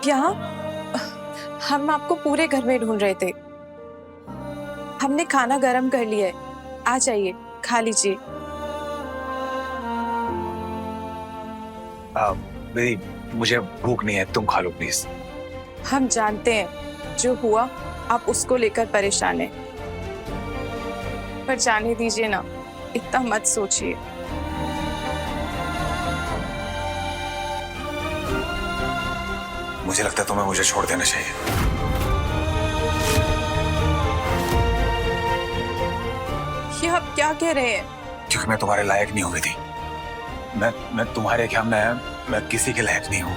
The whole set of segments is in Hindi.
यहाँ हम आपको पूरे घर में ढूंढ रहे थे। हमने खाना गरम कर लिया है, आ जाइए खा लीजिए। मेरी मुझे भूख नहीं है, तुम खा लो प्लीज। हम जानते हैं जो हुआ आप उसको लेकर परेशान हैं, पर जाने दीजिए ना, इतना मत सोचिए। मुझे लगता है तुम्हें मुझे छोड़ देना चाहिए। ये आप क्या कह रहे हैं? क्योंकि मैं तुम्हारे लायक नहीं हुई थी। मैं तुम्हारे क्या, मैं किसी के लायक नहीं हूँ।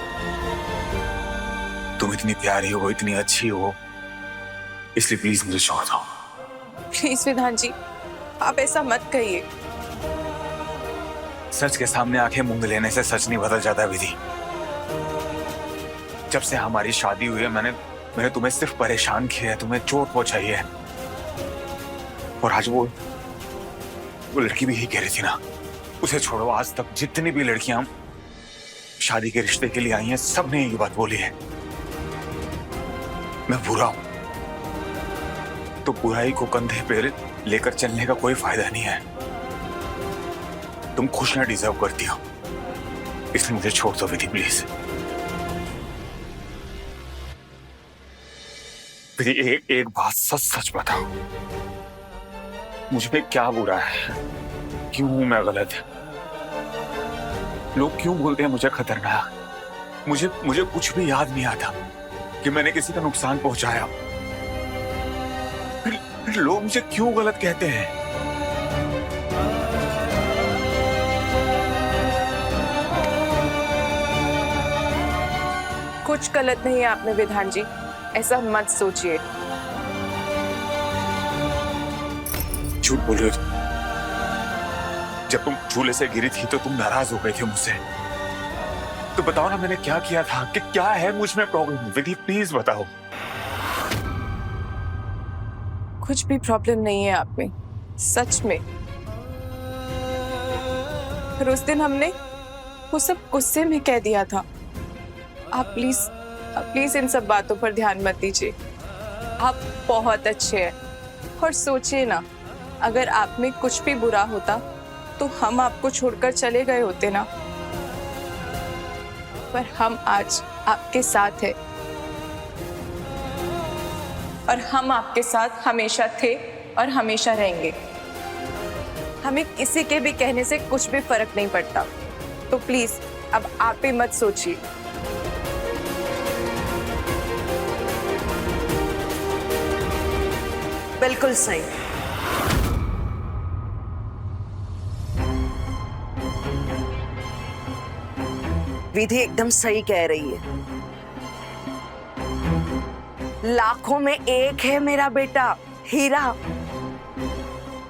तुम इतनी प्यारी हो, इतनी अच्छी हो, इसलिए प्लीज मुझे छोड़ दो। प्लीज विधान जी, आप ऐसा मत कहिए। सच के सामने आंखें मूंद लेने से सच नहीं बदल जाता विधि। जब से हमारी शादी हुई है मैंने तुम्हें सिर्फ परेशान किया है, तुम्हें चोट पहुंचाई है। और आज वो लड़की भी यही कह रही थी ना, उसे छोड़ो। आज तक जितनी भी लड़कियां शादी के रिश्ते के लिए आई हैं, सब ने यही बात बोली है, मैं बुरा हूं। तो बुराई को कंधे पे लेकर चलने का कोई फायदा नहीं है। तुम खुशियां डिजर्व करती हो, इसलिए मुझे छोड़ दो विधि प्लीज। विधि एक बात सच सच बताओ, मुझ पे क्या बुरा है? क्यों हूं मैं गलत? लोग क्यों बोलते हैं मुझे खतरनाक? मुझे कुछ भी याद नहीं आता कि मैंने किसी का नुकसान पहुंचाया। फिर लोग मुझे क्यों गलत कहते हैं? कुछ गलत नहीं है आप में विधान जी, ऐसा मत सोचिए। झूठ बोल रहे हो। जब तुम झूले से गिरी थी तो तुम नाराज हो गए थे मुझसे। तो बताओ ना मैंने क्या किया था, कि क्या है मुझ में प्रॉब्लम? विधि प्लीज बताओ। कुछ भी प्रॉब्लम नहीं है आप में, सच में। पर उस दिन हमने वो सब गुस्से में कह दिया था। आप प्लीज इन सब बातों पर ध्यान मत दीजिए। आप बहुत अच्छे हैं। और सोचिए ना, अगर आप में कुछ भी बुरा होता तो हम आपको छोड़कर चले गए होते ना। पर हम आज आपके साथ हैं, और हम आपके साथ हमेशा थे और हमेशा रहेंगे। हमें किसी के भी कहने से कुछ भी फर्क नहीं पड़ता। तो प्लीज अब आप ही मत सोचिए। बिल्कुल सही। विधि एकदम सही कह रही है। लाखों में एक है मेरा बेटा हीरा,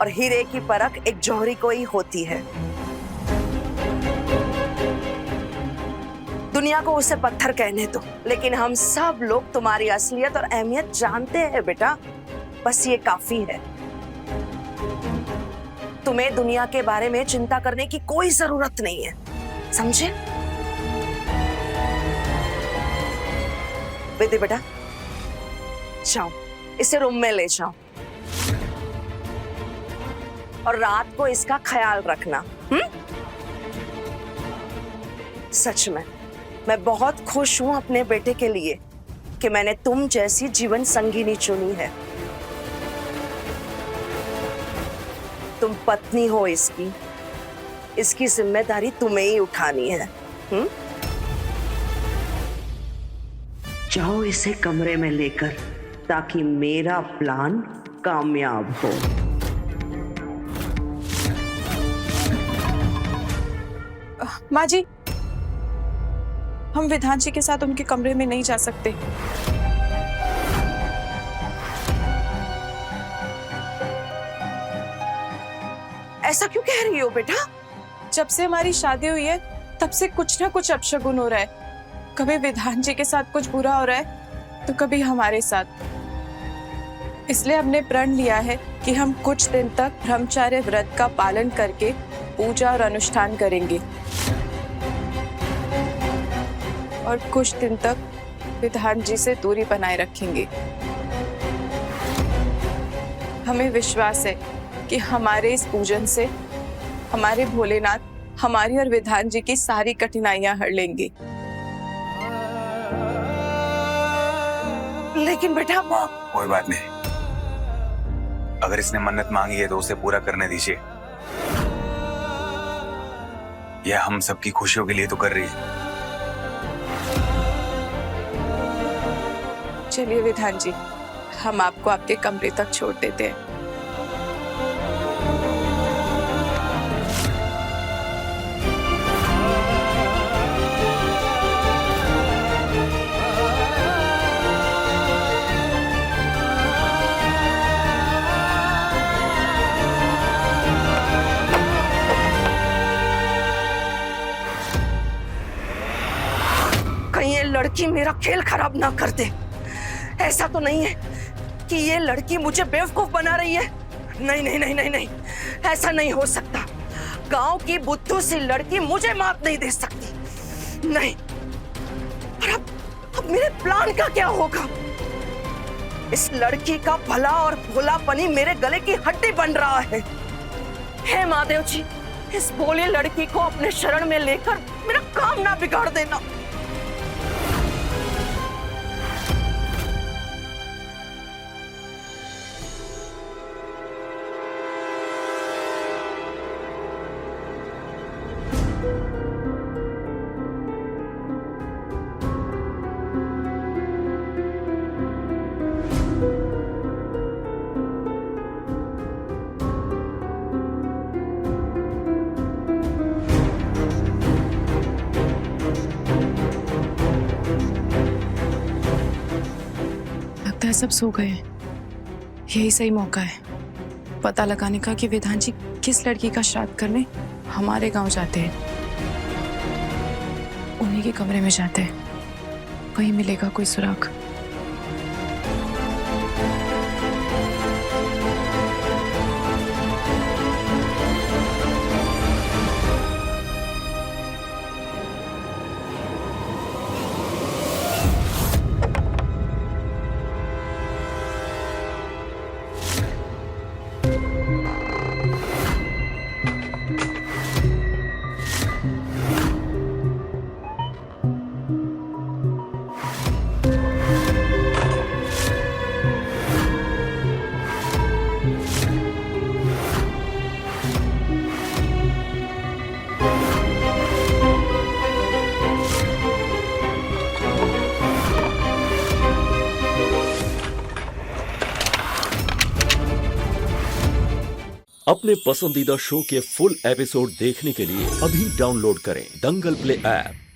और हीरे की परख एक जौहरी को ही होती है। दुनिया को उसे पत्थर कहने दो, लेकिन हम सब लोग तुम्हारी असलियत और अहमियत जानते हैं बेटा। बस ये काफी है। तुम्हें दुनिया के बारे में चिंता करने की कोई जरूरत नहीं है, समझे? विधि बेटा, जाओ इसे रूम में ले जाओ, और रात को इसका ख्याल रखना। सच में मैं बहुत खुश हूं अपने बेटे के लिए कि मैंने तुम जैसी जीवन संगिनी चुनी है। तुम पत्नी हो इसकी जिम्मेदारी तुम्हें ही उठानी है। जाओ इसे कमरे में लेकर, ताकि मेरा प्लान कामयाब हो। माँ जी, हम विधान जी के साथ उनके कमरे में नहीं जा सकते। ऐसा क्यों कह रही हो बेटा? जब से हमारी शादी हुई है तब से कुछ ना कुछ अपशगुन हो रहा है। कभी विधान जी के साथ कुछ बुरा हो रहा है तो कभी हमारे साथ। इसलिए हमने प्रण लिया है कि हम कुछ दिन तक ब्रह्मचर्य व्रत का पालन करके पूजा और अनुष्ठान करेंगे, और कुछ दिन तक विधान जी से दूरी बनाए रखेंगे। हमें विश्वास है कि हमारे इस पूजन से हमारे भोलेनाथ हमारी और विधान जी की सारी कठिनाइयां हर लेंगे। लेकिन बेटा कोई बात नहीं, अगर इसने मन्नत मांगी है तो उसे पूरा करने दीजिए। यह हम सबकी खुशियों के लिए तो कर रही है। चलिए विधान जी, हम आपको आपके कमरे तक छोड़ देते हैं। कहीं ये लड़की मेरा खेल खराब ना कर दे। ऐसा तो नहीं है कि ये लड़की मुझे बेवकूफ बना रही है। नहीं नहीं नहीं नहीं नहीं, ऐसा नहीं हो सकता। गांव की बुद्धू सी लड़की मुझे मात नहीं दे सकती। नहीं। और अब मेरे प्लान का क्या होगा? इस लड़की का भला और भोलापनी मेरे गले की हड्डी बन रहा है। हे महादेव जी, इस भोली लड़की को अपने शरण में लेकर मेरा काम ना बिगाड़ देना। सब सो गए। यही सही मौका है पता लगाने का कि विधान जी किस लड़की का श्राद्ध करने हमारे गांव जाते हैं। उन्हीं के कमरे में जाते हैं, वहीं मिलेगा कोई सुराग। अपने पसंदीदा शो के फुल एपिसोड देखने के लिए अभी डाउनलोड करें दंगल प्ले ऐप।